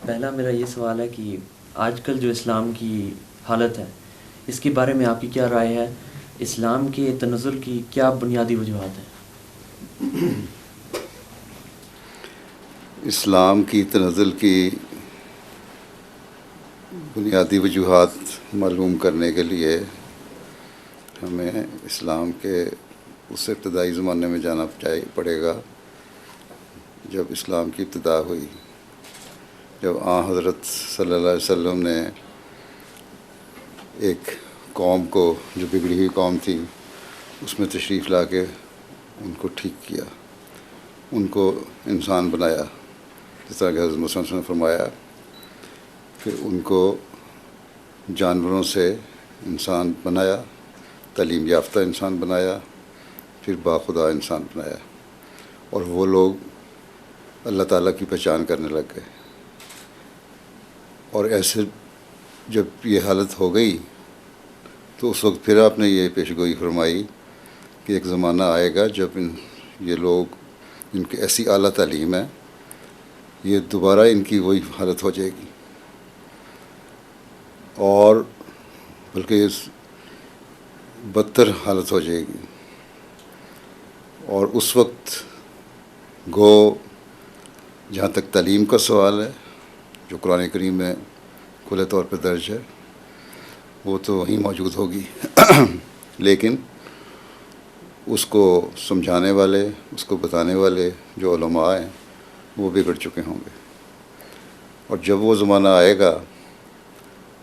پہلا میرا یہ سوال ہے کہ آج کل جو اسلام کی حالت ہے اس کے بارے میں آپ کی کیا رائے ہے؟ اسلام کے تنزل کی کیا بنیادی وجوہات ہیں؟ اسلام کی تنزل کی بنیادی وجوہات معلوم کرنے کے لیے ہمیں اسلام کے اس ابتدائی زمانے میں جانا پڑے گا جب اسلام کی ابتدا ہوئی، جب حضرت صلی اللہ علیہ وسلم نے ایک قوم کو، جو بگڑی ہوئی قوم تھی، اس میں تشریف لا کے ان کو ٹھیک کیا، ان کو انسان بنایا، جس طرح کہ حضرت محمد صلی اللہ علیہ وسلم نے فرمایا، پھر ان کو جانوروں سے انسان بنایا، تعلیم یافتہ انسان بنایا، پھر باخدا انسان بنایا، اور وہ لوگ اللہ تعالیٰ کی پہچان کرنے لگ گئے۔ اور ایسے جب یہ حالت ہو گئی تو اس وقت پھر آپ نے یہ پیشگوئی فرمائی کہ ایک زمانہ آئے گا جب یہ لوگ، ان کی ایسی اعلیٰ تعلیم ہے، یہ دوبارہ ان کی وہی حالت ہو جائے گی، اور بلکہ اس بدتر حالت ہو جائے گی۔ اور اس وقت گو جہاں تک تعلیم کا سوال ہے، جو قرآن کریم میں کھلے طور پہ درج ہے، وہ تو وہیں موجود ہوگی لیکن اس کو سمجھانے والے، اس کو بتانے والے جو علماء ہیں وہ بگڑ چکے ہوں گے، اور جب وہ زمانہ آئے گا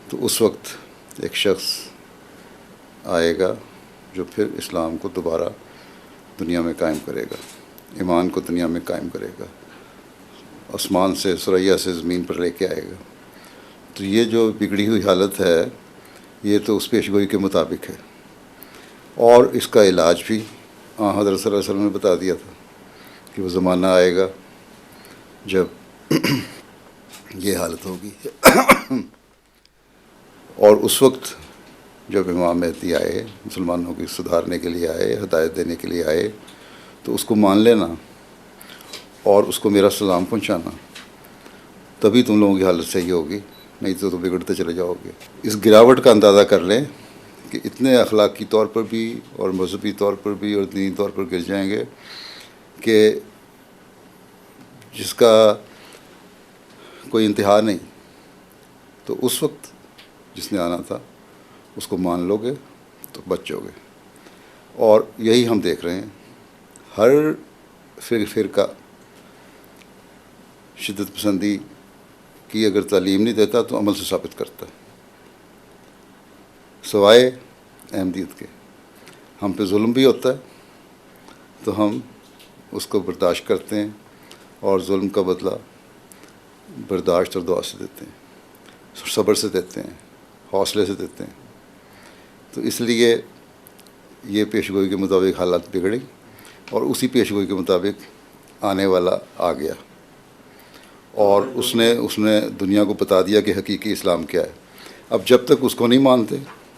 تو اس وقت ایک شخص آئے گا جو پھر اسلام کو دوبارہ دنیا میں قائم کرے گا، ایمان کو دنیا میں قائم کرے گا، آسمان سے، ثریا سے زمین پر لے کے آئے گا۔ تو یہ جو بگڑی ہوئی حالت ہے، یہ تو اس پیشگوئی کے مطابق ہے، اور اس کا علاج بھی حضرت صلی اللہ علیہ وسلم نے بتا دیا تھا کہ وہ زمانہ آئے گا جب یہ حالت ہوگی اور اس وقت جب امام مہدی آئے، مسلمانوں کی سدھارنے کے لیے آئے، ہدایت دینے کے لیے آئے، تو اس کو مان لینا اور اس کو میرا سلام پہنچانا، تبھی تم لوگوں کی حالت صحیح ہوگی، نہیں تو بگڑتے چلے جاؤ گے۔ اس گراوٹ کا اندازہ کر لیں کہ اتنے اخلاقی طور پر بھی اور مذہبی طور پر بھی اور دینی طور پر گر جائیں گے کہ جس کا کوئی انتہا نہیں۔ تو اس وقت جس نے آنا تھا اس کو مان لو گے تو بچ جاؤ گے، اور یہی ہم دیکھ رہے ہیں۔ ہر فرقہ شدت پسندی کی اگر تعلیم نہیں دیتا تو عمل سے ثابت کرتا ہے، سوائے احمدیت کے۔ ہم پہ ظلم بھی ہوتا ہے تو ہم اس کو برداشت کرتے ہیں، اور ظلم کا بدلہ برداشت اور دعا سے دیتے ہیں، صبر سے دیتے ہیں، حوصلے سے دیتے ہیں۔ تو اس لیے یہ پیشگوئی کے مطابق حالات بگڑی، اور اسی پیشگوئی کے مطابق آنے والا آ گیا، اور اس نے دنیا کو بتا دیا کہ حقیقی اسلام کیا ہے۔ اب جب تک اس کو نہیں مانتے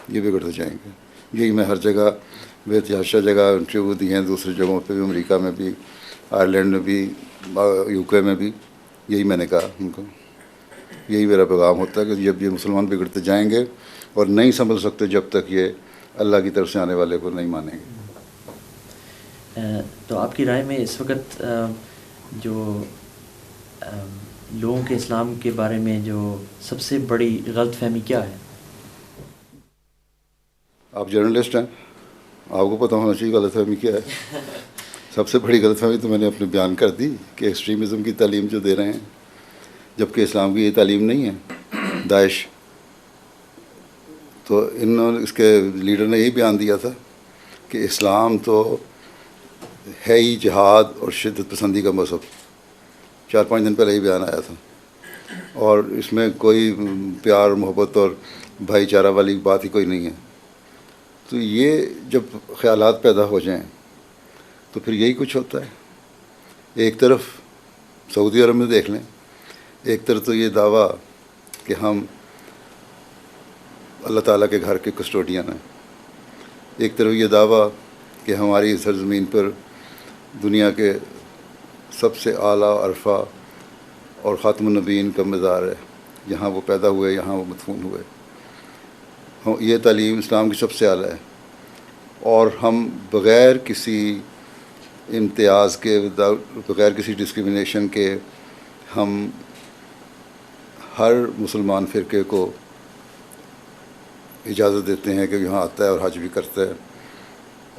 یہ بگڑتے جائیں گے۔ یہی میں ہر جگہ بے تحاشا جگہ انٹرویو دی ہیں، دوسری جگہوں پہ بھی، امریکہ میں بھی، آئرلینڈ میں بھی، یو کے میں بھی، یہی میں نے کہا ان کو، یہی میرا پیغام ہوتا ہے کہ جب یہ مسلمان بگڑتے جائیں گے اور نہیں سمجھ سکتے جب تک یہ اللہ کی طرف سے آنے والے کو نہیں مانیں گے۔ تو آپ کی رائے میں اس وقت جو لوگوں کے اسلام کے بارے میں جو سب سے بڑی غلط فہمی کیا ہے؟ آپ جرنلسٹ ہیں، آپ کو پتہ ہونا چاہیے غلط فہمی کیا ہے۔ سب سے بڑی غلط فہمی تو میں نے اپنے بیان کر دی کہ ایکسٹریمزم کی تعلیم جو دے رہے ہیں، جبکہ اسلام کی یہ تعلیم نہیں ہے۔ داعش تو اس کے لیڈر نے یہی بیان دیا تھا کہ اسلام تو ہے ہی جہاد اور شدت پسندی کا مذہب، 4-5 دن پہلے ہی بیان آیا تھا، اور اس میں کوئی پیار، محبت اور بھائی چارہ والی بات ہی کوئی نہیں ہے۔ تو یہ جب خیالات پیدا ہو جائیں تو پھر یہی کچھ ہوتا ہے۔ ایک طرف سعودی عرب میں دیکھ لیں، ایک طرف تو یہ دعویٰ کہ ہم اللہ تعالیٰ کے گھر کے کسٹوڈین ہیں، ایک طرف یہ دعویٰ کہ ہماری سرزمین پر دنیا کے سب سے اعلیٰ عرفہ اور خاتم النبیین کا مزار ہے، یہاں وہ پیدا ہوئے، یہاں وہ مدفون ہوئے. یہ تعلیم اسلام کی سب سے اعلیٰ ہے، اور ہم بغیر کسی امتیاز کے، بغیر کسی ڈسکرمنیشن کے، ہم ہر مسلمان فرقے کو اجازت دیتے ہیں کہ یہاں آتا ہے اور حج بھی کرتا ہے،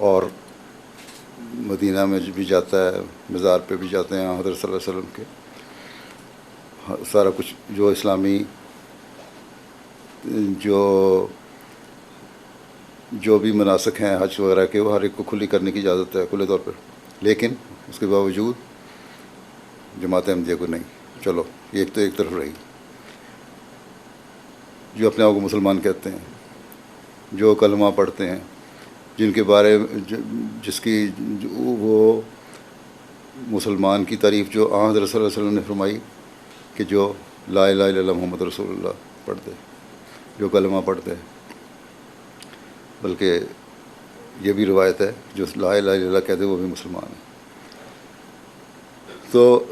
اور مدینہ میں بھی جاتا ہے، مزار پہ بھی جاتے ہیں حضرت صلی اللہ علیہ وسلم کے. سارا کچھ جو اسلامی جو بھی مناسک ہیں حج وغیرہ کے، وہ ہر ایک کو کھلی کرنے کی اجازت ہے کھلے طور پر. لیکن اس کے باوجود جماعت احمدیہ کو نہیں. چلو یہ ایک طرف رہی. جو اپنے آپ کو مسلمان کہتے ہیں، جو کلمہ پڑھتے ہیں، جن کے بارے جس کی وہ مسلمان کی تعریف جو حضرت صلی اللہ علیہ وسلم نے فرمائی کہ جو لا الہ الا اللہ محمد رسول اللہ پڑھتے، جو کلمہ پڑھتے. بلکہ یہ بھی روایت ہے جو لا الہ الا اللہ کہتے وہ بھی مسلمان ہے. تو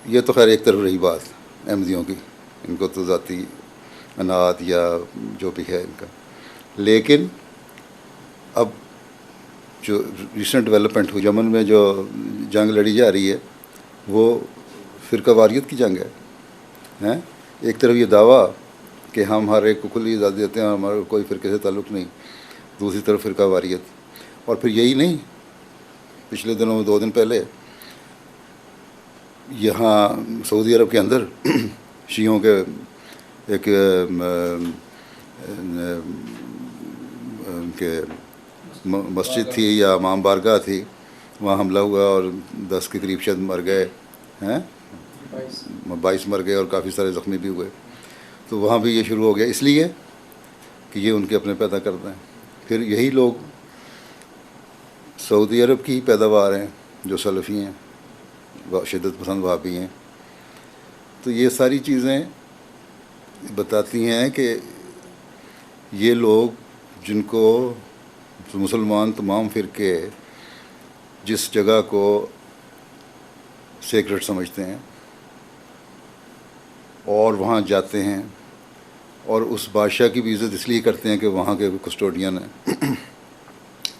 یہ تو خیر ایک طرف رہی بات احمدیوں کی، ان کو تو ذاتی انات یا جو بھی ہے ان کا. لیکن اب جو ریسنٹ ڈیولپمنٹ ہوئی یمن میں، جو جنگ لڑی جا رہی ہے، وہ فرقہ واریت کی جنگ ہے. ایک طرف یہ دعویٰ کہ ہم ہر ایک کو کھلی اجازت دیتے ہیں، ہمارا کوئی فرقے سے تعلق نہیں، دوسری طرف فرقہ واریت. اور پھر یہی نہیں، پچھلے دنوں میں 2 دن پہلے یہاں سعودی عرب کے اندر شیعوں کے ایک مسجد تھی یا امام بارگاہ تھی، وہاں حملہ ہوا اور 10 کے قریب شاید مر گئے ہیں، 22 مر گئے اور کافی سارے زخمی بھی ہوئے. تو وہاں بھی یہ شروع ہو گیا، اس لیے کہ یہ ان کے اپنے پیدا کرتے ہیں. پھر یہی لوگ سعودی عرب کی پیداوار ہیں جو سلفی ہیں، شدت پسند وہابی ہیں. تو یہ ساری چیزیں بتاتی ہیں کہ یہ لوگ جن کو مسلمان تمام فرقے جس جگہ کو سیکرٹ سمجھتے ہیں اور وہاں جاتے ہیں، اور اس بادشاہ کی بھی عزت اس لیے کرتے ہیں کہ وہاں کے کسٹوڈین ہیں،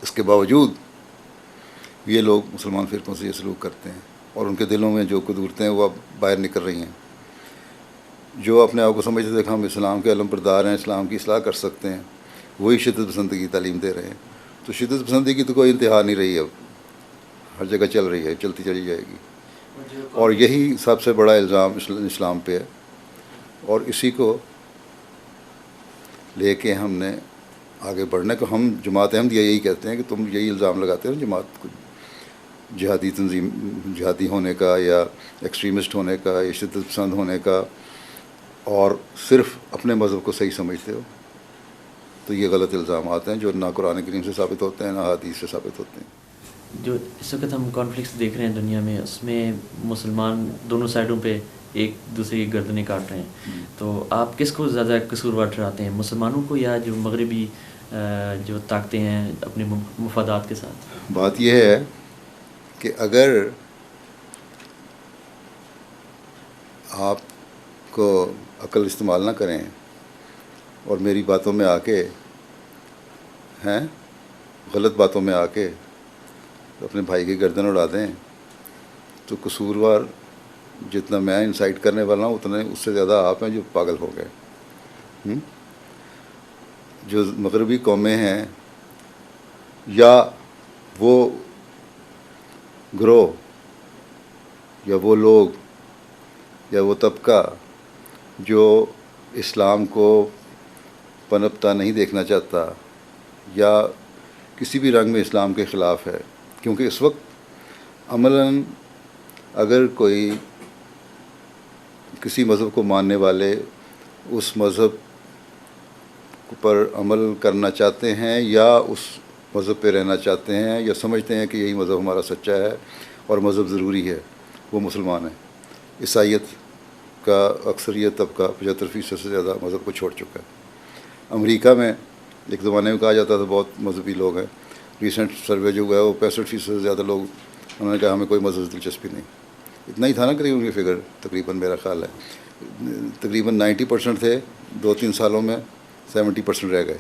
اس کے باوجود یہ لوگ مسلمان فرقوں سے یہ سلوک کرتے ہیں، اور ان کے دلوں میں جو قدورتیں ہیں وہ اب باہر نکل رہی ہیں. جو اپنے آپ کو سمجھتے تھے کہ ہم اسلام کے علم بردار ہیں، اسلام کی اصلاح کر سکتے ہیں، وہی شدت پسندی کی تعلیم دے رہے ہیں. تو شدت پسندی کی تو کوئی انتہا نہیں رہی، اب ہر جگہ چل رہی ہے، چلتی چلی جائے گی. اور یہی سب سے بڑا الزام اسلام پہ ہے، اور اسی کو لے کے ہم نے آگے بڑھنے کو. ہم جماعت احمدیہ یہی کہتے ہیں کہ تم یہی الزام لگاتے ہو جماعت کو جہادی تنظیم، جہادی ہونے کا یا ایکسٹریمسٹ ہونے کا یا شدت پسند ہونے کا، اور صرف اپنے مذہب کو صحیح سمجھتے ہو. تو یہ غلط الزامات ہیں جو نہ قرآن کریم سے ثابت ہوتے ہیں نہ حدیث سے ثابت ہوتے ہیں. جو اس وقت ہم کانفلکٹس دیکھ رہے ہیں دنیا میں، اس میں مسلمان دونوں سائڈوں پہ ایک دوسرے کی گردنیں کاٹ رہے ہیں. تو آپ کس کو زیادہ قصوروار ٹھہراتے ہیں، مسلمانوں کو یا جو مغربی جو طاقتیں ہیں اپنے مفادات کے ساتھ؟ بات یہ ہے کہ اگر آپ کو عقل استعمال نہ کریں اور میری باتوں میں آ کے غلط باتوں میں آ کے اپنے بھائی کی گردن اڑا دیں، تو قصوروار جتنا میں انسائٹ کرنے والا ہوں اتنے اس سے زیادہ آپ ہیں جو پاگل ہو گئے. جو مغربی قومیں ہیں یا وہ گروہ یا وہ لوگ یا وہ طبقہ جو اسلام کو پنپتا نہیں دیکھنا چاہتا یا کسی بھی رنگ میں اسلام کے خلاف ہے، کیونکہ اس وقت عملاً اگر کوئی کسی مذہب کو ماننے والے اس مذہب پر عمل کرنا چاہتے ہیں یا اس مذہب پہ رہنا چاہتے ہیں یا سمجھتے ہیں کہ یہی مذہب ہمارا سچا ہے اور مذہب ضروری ہے، وہ مسلمان ہیں. عیسائیت کا اکثریت طبقہ 75% سے زیادہ مذہب کو چھوڑ چکا ہے. امریکہ میں ایک زمانے میں کہا جاتا تھا بہت مذہبی لوگ ہیں، ریسنٹ سروے جو ہوا ہے وہ 65% سے زیادہ لوگ انہوں نے کہا ہمیں کوئی مذہب دلچسپی نہیں. اتنا ہی تھا نا قریب ان کی فگر، تقریباً میرا خیال ہے تقریباً 90% تھے، 2-3 سالوں میں 70% رہ گئے.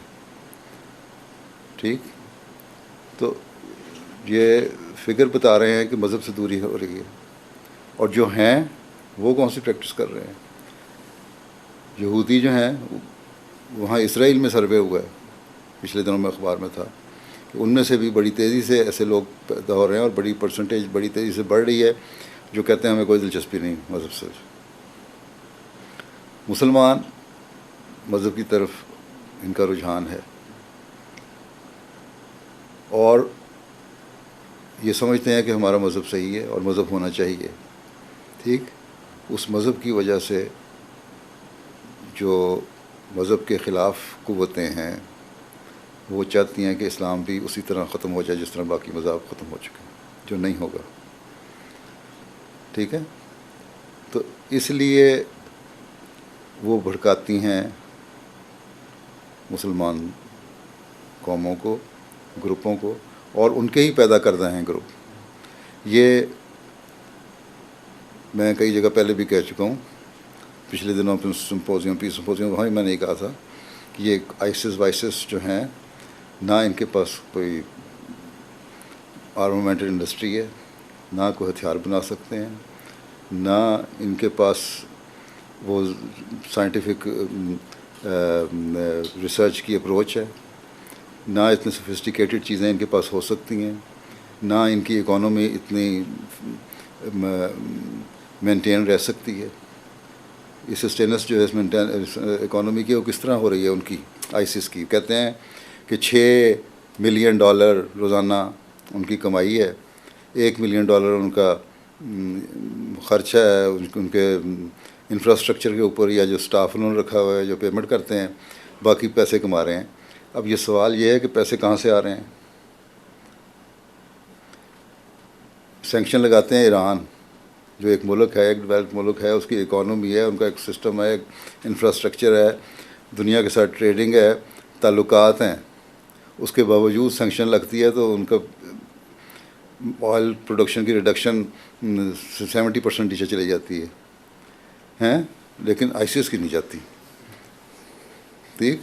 ٹھیک، تو یہ فگر بتا رہے ہیں کہ مذہب سے دوری ہو رہی ہے. اور جو ہیں وہ کون سی پریکٹس کر رہے ہیں؟ یہودی جو ہیں وہاں اسرائیل میں سروے ہوا ہے، پچھلے دنوں میں اخبار میں تھا کہ ان میں سے بھی بڑی تیزی سے ایسے لوگ پیدا ہو رہے ہیں اور بڑی پرسنٹیج بڑی تیزی سے بڑھ رہی ہے جو کہتے ہیں ہمیں کوئی دلچسپی نہیں مذہب سے. مسلمان مذہب کی طرف ان کا رجحان ہے اور یہ سمجھتے ہیں کہ ہمارا مذہب صحیح ہے اور مذہب ہونا چاہیے. ٹھیک، اس مذہب کی وجہ سے جو مذہب کے خلاف قوتیں ہیں وہ چاہتی ہیں کہ اسلام بھی اسی طرح ختم ہو جائے جس طرح باقی مذاہب ختم ہو چکے ہیں، جو نہیں ہوگا. ٹھیک ہے، تو اس لیے وہ بھڑکاتی ہیں مسلمان قوموں کو، گروپوں کو، اور ان کے ہی پیدا کردہ ہیں گروپ. یہ میں کئی جگہ پہلے بھی کہہ چکا ہوں، پچھلے دنوں پیس سمپوزیم وہاں میں نے کہا تھا کہ یہ آئسس جو ہیں، نہ ان کے پاس کوئی آرمامنٹل انڈسٹری ہے، نہ کوئی ہتھیار بنا سکتے ہیں، نہ ان کے پاس وہ سائنٹیفک ریسرچ کی اپروچ ہے، نہ اتنے سوفسٹیکیٹڈ چیزیں ان کے پاس ہو سکتی ہیں، نہ ان کی اکانومی اتنی مینٹین رہ سکتی ہے. یہ سسٹینس جو ہے اکانومی کی وہ کس طرح ہو رہی ہے ان کی آئسس کی؟ کہتے ہیں کہ $6 ملین روزانہ ان کی کمائی ہے، $1 ملین ان کا خرچہ ہے ان کے انفراسٹرکچر کے اوپر، یا جو سٹاف انہوں نے رکھا ہوا ہے جو پیمنٹ کرتے ہیں، باقی پیسے کما رہے ہیں. اب یہ سوال یہ ہے کہ پیسے کہاں سے آ رہے ہیں؟ سینکشن لگاتے ہیں ایران جو ایک ملک ہے، ایک ڈیولپڈ ملک ہے، اس کی اکانومی ہے، ان کا ایک سسٹم ہے، ایک انفراسٹرکچر ہے، دنیا کے ساتھ ٹریڈنگ ہے، تعلقات ہیں. اس کے باوجود سینکشن لگتی ہے تو ان کا آئل پروڈکشن کی ریڈکشن 70% نیچے چلی جاتی ہے، لیکن آئسس کی نہیں جاتی. ٹھیک،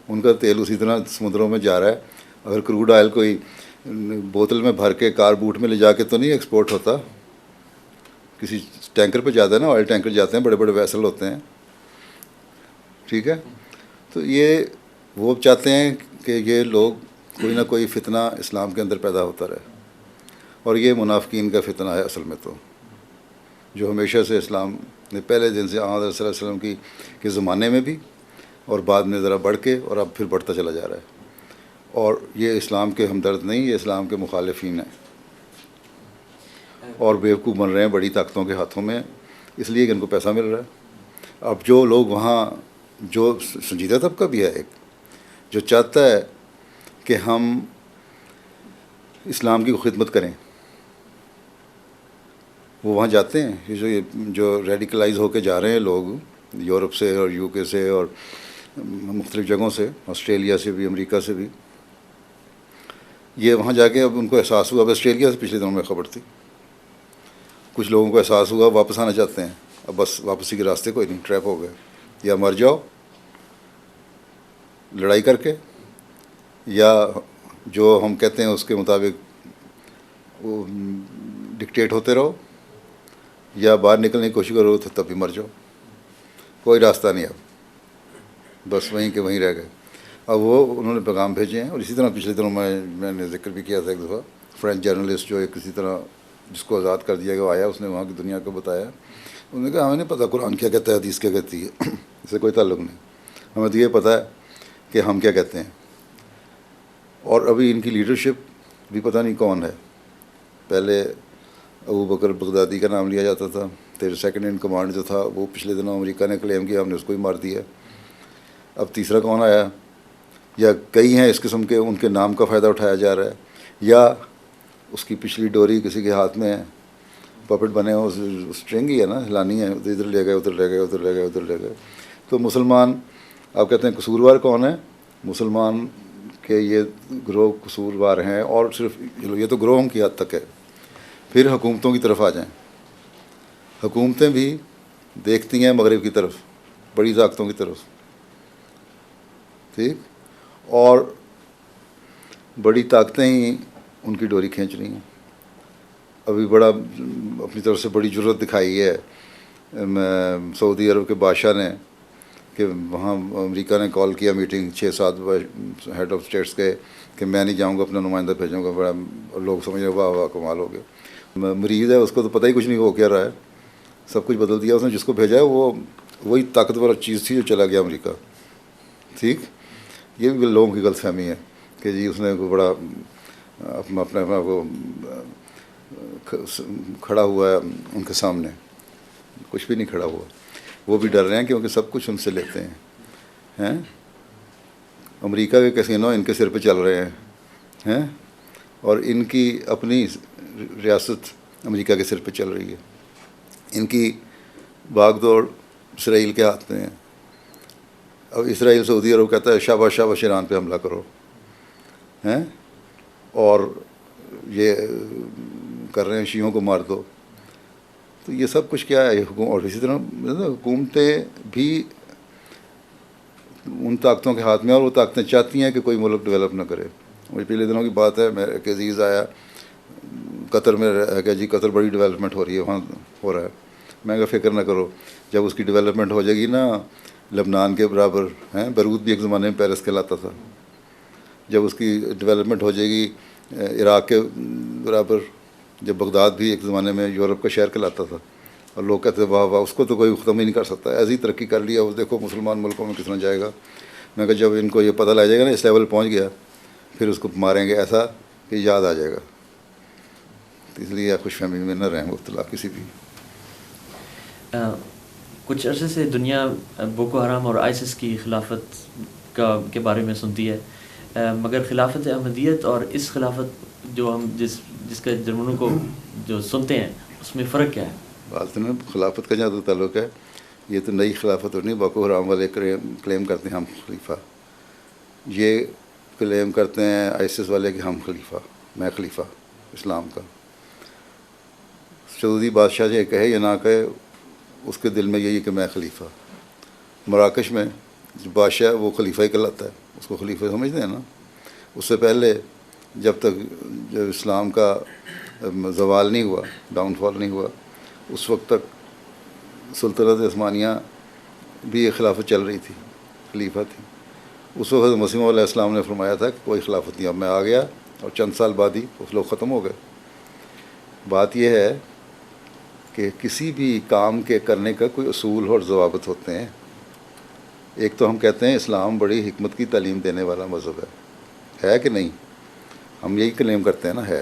ان کا تیل اسی طرح سمندروں میں جا رہا ہے. اگر کروڈ آئل کوئی بوتل میں بھر کے کار بوٹ میں لے جا کے تو نہیں ایکسپورٹ ہوتا، کسی ٹینکر پہ جاتا ہے نا، آئل ٹینکر جاتے ہیں، بڑے بڑے ویسل ہوتے ہیں. ٹھیک ہے، تو یہ وہ چاہتے ہیں کہ یہ لوگ کوئی نہ کوئی فتنہ اسلام کے اندر پیدا ہوتا رہے، اور یہ منافقین کا فتنہ ہے اصل میں، تو جو ہمیشہ سے اسلام نے پہلے دن سے آن صلی اللہ علیہ وسلم کے زمانے میں بھی اور بعد میں ذرا بڑھ کے اور اب پھر بڑھتا چلا جا رہا ہے. اور یہ اسلام کے ہمدرد نہیں، یہ اسلام کے مخالفین ہیں اور بیوقوف بن رہے ہیں بڑی طاقتوں کے ہاتھوں میں، اس لیے کہ ان کو پیسہ مل رہا ہے. اب جو لوگ وہاں، جو سنجیدہ طبقہ بھی ہے ایک جو چاہتا ہے کہ ہم اسلام کی خدمت کریں، وہ وہاں جاتے ہیں. یہ جو ریڈیکلائز ہو کے جا رہے ہیں لوگ یورپ سے اور UK سے اور مختلف جگہوں سے، آسٹریلیا سے بھی، امریکہ سے بھی، یہ وہاں جا کے اب ان کو احساس ہوا. اب آسٹریلیا سے پچھلے دنوں میں خبر تھی، کچھ لوگوں کو احساس ہوا واپس آنا چاہتے ہیں، اب بس واپسی کے راستے کوئی نہیں، ٹریپ ہو گئے. یا مر جاؤ لڑائی کر کے، یا جو ہم کہتے ہیں اس کے مطابق وہ ڈکٹیٹ ہوتے رہو، یا باہر نکلنے کی کوشش کرو تو تب بھی مر جاؤ. کوئی راستہ نہیں، اب بس وہیں کے وہیں رہ گئے. اب وہ انہوں نے پیغام بھیجے ہیں. اور اسی طرح پچھلے دنوں میں نے ذکر بھی کیا تھا ایک دفعہ، فرینچ جرنلسٹ جو کسی طرح جس کو آزاد کر دیا گیا وہ آیا، اس نے وہاں کی دنیا کو بتایا. انہوں نے کہا ہمیں نہیں پتہ قرآن کیا کہتا ہے، حدیث کیا کہتی ہے، اس سے کوئی تعلق نہیں، ہمیں تو یہ پتہ ہے کہ ہم کیا کہتے ہیں. اور ابھی ان کی لیڈرشپ بھی پتہ نہیں کون ہے. پہلے ابو بکر بغدادی کا نام لیا جاتا تھا، پھر سیکنڈ ان کمانڈ جو تھا وہ پچھلے دنوں امریکہ نے کلیم کیا ہم نے اس کو ہی مار دیا. اب تیسرا کون آیا؟ یا کئی ہیں اس قسم کے، ان کے نام کا فائدہ اٹھایا جا رہا ہے، یا اس کی پچھلی ڈوری کسی کے ہاتھ میں پپٹ بنے ہو، اسٹرنگ ہی ہے نا، ہلانی ہے، ادھر لے گئے ادھر لے گئے ادھر لے گئے ادھر لے گئے. تو مسلمان آپ کہتے ہیں قصوروار کون ہے؟ مسلمان کے یہ گروہ قصوروار ہیں. اور صرف یہ تو گروہوں کی حد تک ہے، پھر حکومتوں کی طرف آ جائیں حکومتیں بھی دیکھتی ہیں مغرب کی طرف، بڑی طاقتوں کی طرف، ٹھیک، اور بڑی طاقتیں ہی ان کی ڈوری کھینچ رہی ہیں. ابھی بڑا اپنی طرف سے بڑی جرات دکھائی ہے سعودی عرب کے بادشاہ نے کہ وہاں امریکہ نے کال کیا میٹنگ 6-7 ہیڈ آف اسٹیٹس کے کہ میں نہیں جاؤں گا، اپنا نمائندہ بھیجوں گا. بڑا لوگ سمجھ رہے واہ واہ کمال ہو گیا. مریض ہے، اس کو تو پتہ ہی کچھ نہیں ہو کیا رہا ہے، سب کچھ بدل دیا اس نے. جس کو بھیجا ہے وہ وہی طاقتور چیز تھی جو چلا گیا امریکہ. ٹھیک، یہ بھی لوگوں کی غلط فہمی ہے کہ جی اس نے بڑا اپنے کو کھڑا ہوا ہے ان کے سامنے. کچھ بھی نہیں کھڑا ہوا. وہ بھی ڈر رہے ہیں کیونکہ سب کچھ ان سے لیتے ہیں. امریکہ کے کسینو ان کے سر پہ چل رہے ہیں اور ان کی اپنی ریاست امریکہ کے سر پہ چل رہی ہے. ان کی بھاگ دوڑ اسرائیل کے ہاتھ میں ہے. اب اسرائیل سعودی عرب کہتا ہے شاباش شاباش ایران پہ حملہ کرو، اور یہ کر رہے ہیں شیعوں کو مار دو. تو یہ سب کچھ کیا ہے حکومت. اور اسی طرح حکومتیں بھی ان طاقتوں کے ہاتھ میں، اور وہ طاقتیں چاہتی ہیں کہ کوئی ملک ڈیولپ نہ کرے. مجھے پچھلے دنوں کی بات ہے، میرا ایک عزیز آیا قطر میں کہ جی قطر بڑی ڈیولپمنٹ ہو رہی ہے، وہاں ہو رہا ہے. میں کہا فکر نہ کرو، جب اس کی ڈیولپمنٹ ہو جائے گی نا لبنان کے برابر، بیروت بھی ایک زمانے میں پیرس کہلاتا تھا، جب اس کی ڈیولپمنٹ ہو جائے گی عراق کے برابر، جب بغداد بھی ایک زمانے میں یورپ کا شہر کہلاتا تھا، اور لوگ کہتے ہیں واہ واہ اس کو تو کوئی ختم ہی نہیں کر سکتا، ایسی ترقی کر لیا، اس دیکھو مسلمان ملکوں میں کتنا جائے گا. میں کہا جب ان کو یہ پتہ لگ جائے گا نا اس لیول پہنچ گیا، پھر اس کو ماریں گے ایسا کہ یاد آ جائے گا. تو اس لیے خوش فہمی میں نہ رہیں مبتلا کسی بھی. کچھ عرصے سے دنیا بوکو حرام اور آئسس کی خلافت کے بارے میں سنتی ہے، مگر خلافت احمدیت اور اس خلافت جو ہم جس کا جرمنوں کو جو سنتے ہیں اس میں فرق کیا ہے؟ بات نا خلافت کا جہاں تو تعلق ہے، یہ تو نئی خلافت اور نہیں. بوکو حرام والے کلیم کرتے ہیں ہم خلیفہ، یہ کلیم کرتے ہیں آئسس والے کہ ہم خلیفہ، میں خلیفہ اسلام کا. سعودی بادشاہ یہ کہے یا نہ کہے، اس کے دل میں یہی کہ میں خلیفہ. مراکش میں جو بادشاہ وہ خلیفہ ہی کہلاتا ہے، اس کو خلیفہ سمجھتے ہیں نا. اس سے پہلے جب تک جب اسلام کا زوال نہیں ہوا، ڈاؤن فال نہیں ہوا، اس وقت تک سلطنت عثمانیہ بھی ایک خلافت چل رہی تھی، خلیفہ تھی. اس وقت مسیح علیہ السلام نے فرمایا تھا کہ کوئی خلافت نہیں. اب میں آ گیا اور چند سال بعد ہی اس لوگ ختم ہو گئے. بات یہ ہے کہ کسی بھی کام کے کرنے کا کوئی اصول اور ضوابط ہوتے ہیں. ایک تو ہم کہتے ہیں اسلام بڑی حکمت کی تعلیم دینے والا مذہب ہے کہ نہیں؟ ہم یہی کلیم کرتے ہیں نا، ہے.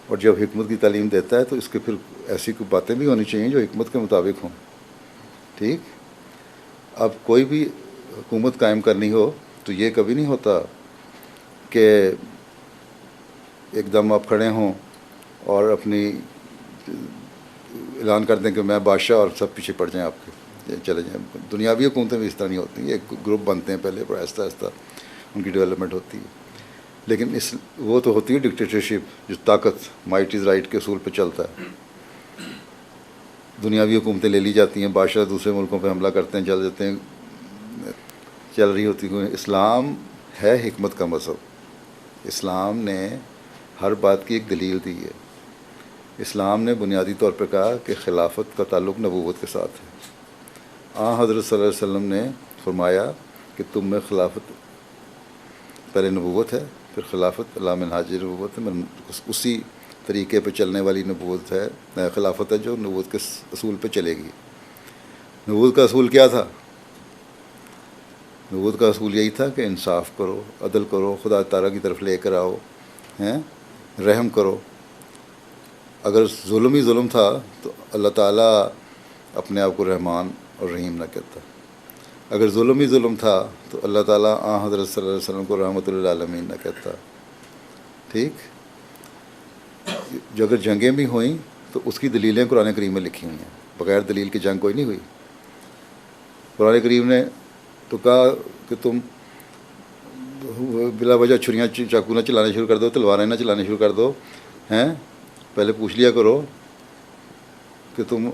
اور جب حکمت کی تعلیم دیتا ہے تو اس کے پھر ایسی کوئی باتیں بھی ہونی چاہیے جو حکمت کے مطابق ہوں. ٹھیک. اب کوئی بھی حکومت قائم کرنی ہو تو یہ کبھی نہیں ہوتا کہ ایک دم آپ کھڑے ہوں اور اپنی اعلان کر دیں کہ میں بادشاہ اور سب پیچھے پڑ جائیں آپ کے، چلے جائیں. دنیاوی حکومتیں بھی اس طرح نہیں ہوتی. ایک گروپ بنتے ہیں پہلے، پر آہستہ آہستہ ان کی ڈیولپمنٹ ہوتی ہے. لیکن وہ تو ہوتی ہے ڈکٹیٹرشپ جو طاقت مائٹ از رائٹ کے اصول پہ چلتا ہے. دنیاوی حکومتیں لے لی جاتی ہیں، بادشاہ دوسرے ملکوں پہ حملہ کرتے ہیں، چل جاتے ہیں، چل رہی ہوتی ہیں. اسلام ہے حکمت کا مذہب. اسلام نے ہر بات کی ایک دلیل دی ہے. اسلام نے بنیادی طور پہ کہا کہ خلافت کا تعلق نبوت کے ساتھ ہے. حضرت صلی اللہ علیہ وسلم نے فرمایا کہ تم میں خلافت پہلے نبوت ہے، پھر خلافت علی منہاج نبوت ہے، اسی طریقے پہ چلنے والی نبوت ہے، خلافت ہے جو نبوت کے اصول پہ چلے گی. نبوت کا اصول کیا تھا؟ نبوت کا اصول یہی تھا کہ انصاف کرو، عدل کرو، خدا تعالیٰ کی طرف لے کر آؤ، رحم کرو. اگر ظلم ہی ظلم تھا تو اللہ تعالیٰ اپنے آپ کو رحمان اور رحیم نہ کہتا. اگر ظلم ہی ظلم تھا تو اللہ تعالیٰ حضرت صلی اللہ علیہ وسلم کو رحمۃ للعالمین نہ کہتا. ٹھیک. جو اگر جنگیں بھی ہوئیں تو اس کی دلیلیں قرآن کریم میں لکھی ہوئی ہیں. بغیر دلیل کی جنگ کوئی نہیں ہوئی. قرآن کریم نے تو کہا کہ تم بلا وجہ چھریاں چاقو نہ چلانے شروع کر دو، تلواریں نہ چلانے شروع کر دو. پہلے پوچھ لیا کرو کہ تم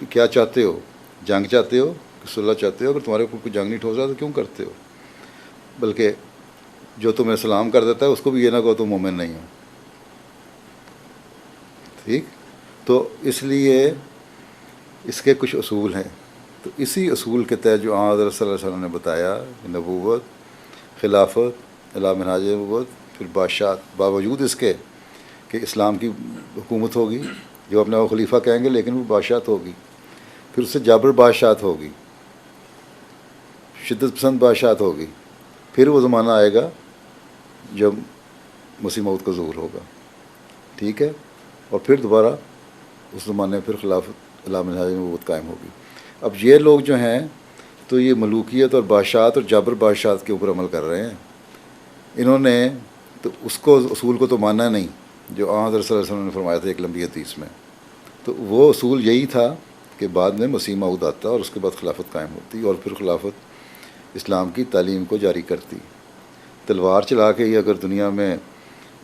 کہ کیا چاہتے ہو، جنگ چاہتے ہو کہ صلح چاہتے ہو؟ اگر تمہارے اوپر کوئی جنگ نہیں ٹھوس رہا تو کیوں کرتے ہو؟ بلکہ جو تمہیں سلام کر دیتا ہے اس کو بھی یہ نہ کہو تم مومن نہیں ہو. ٹھیک، تو اس لیے اس کے کچھ اصول ہیں. تو اسی اصول کے تحت جو حضرت صلی اللہ علیہ وسلم نے بتایا کہ نبوت، خلافت، اعلی منہاج نبوت، پھر بادشاہت، باوجود اس کے کہ اسلام کی حکومت ہوگی، جو اپنے وہ خلیفہ کہیں گے لیکن وہ بادشاہت ہوگی. پھر اس سے جابر بادشاہت ہوگی، شدت پسند بادشاہت ہوگی. پھر وہ زمانہ آئے گا جب مسیح موعود کا ظہور ہوگا. ٹھیک ہے، اور پھر دوبارہ اس زمانے میں پھر خلافت اعلی منہاج نبوت قائم ہوگی. اب یہ لوگ جو ہیں تو یہ ملوکیت اور بادشاہت اور جابر بادشاہت کے اوپر عمل کر رہے ہیں. انہوں نے تو اس کو اصول کو تو مانا نہیں جو حضرت صلی اللہ علیہ وسلم نے فرمایا تھا ایک لمبی حدیث میں. تو وہ اصول یہی تھا کہ بعد میں مسیح موعود آتا اور اس کے بعد خلافت قائم ہوتی اور پھر خلافت اسلام کی تعلیم کو جاری کرتی. تلوار چلا کے ہی اگر دنیا میں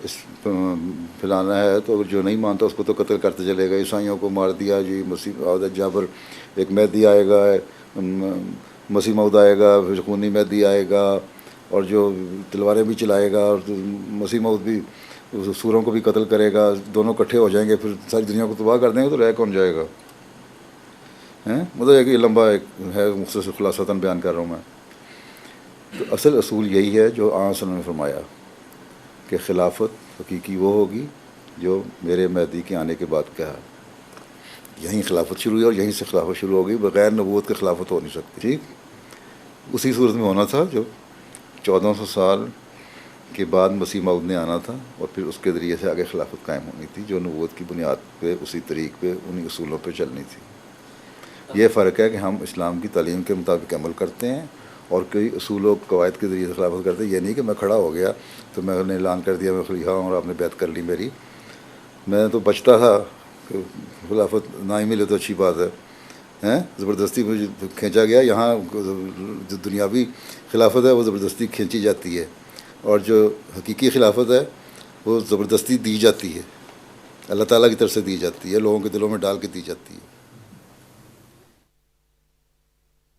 اس پھیلانا ہے تو اگر جو نہیں مانتا اس کو تو قتل کرتے چلے گا. عیسائیوں کو مار دیا جی، مسیح جابر، ایک مہدی آئے گا، مسیح موعود آئے گا، پھر خونی مہدی آئے گا، اور جو تلواریں بھی چلائے گا، اور مسیح موعود بھی سوروں کو بھی قتل کرے گا. دونوں اکٹھے ہو جائیں گے، پھر ساری دنیا کو تباہ کر دیں گے، تو رہ کون جائے گا؟ مطلب یہ لمبا ایک ہے، مختصر خلاصتاً بیان کر رہا ہوں میں. تو اصل اصول یہی ہے جو آن صلی اللہ علیہ وسلم نے فرمایا کہ خلافت حقیقی وہ ہوگی جو میرے مہدی کے آنے کے بعد کہا. یہیں خلافت شروع ہوئی اور یہیں سے خلافت شروع ہوگی، بغیر نبوت کے خلافت ہو نہیں سکتی. ٹھیک، اسی صورت میں ہونا تھا جو 1400 سال کے بعد مسیح موعود نے آنا تھا، اور پھر اس کے ذریعے سے آگے خلافت قائم ہونی تھی جو نبوت کی بنیاد پہ، اسی طریق پہ، انہی اصولوں پہ چلنی تھی. یہ فرق ہے کہ ہم اسلام کی تعلیم کے مطابق عمل کرتے ہیں اور کئی اصول و قواعد کے ذریعے سے خلافت کرتے ہیں. یہ نہیں کہ میں کھڑا ہو گیا تو میں نے اعلان کر دیا میں خلیفہ ہوں اور آپ نے بیعت کر لی میری. میں تو بچتا تھا کہ خلافت نہ ہی ملے تو اچھی بات ہے، زبردستی مجھے کھینچا گیا. یہاں جو دنیاوی خلافت ہے وہ زبردستی کھینچی جاتی ہے، اور جو حقیقی خلافت ہے وہ زبردستی دی جاتی ہے، اللہ تعالیٰ کی طرف سے دی جاتی ہے، لوگوں کے دلوں میں ڈال کے دی جاتی ہے.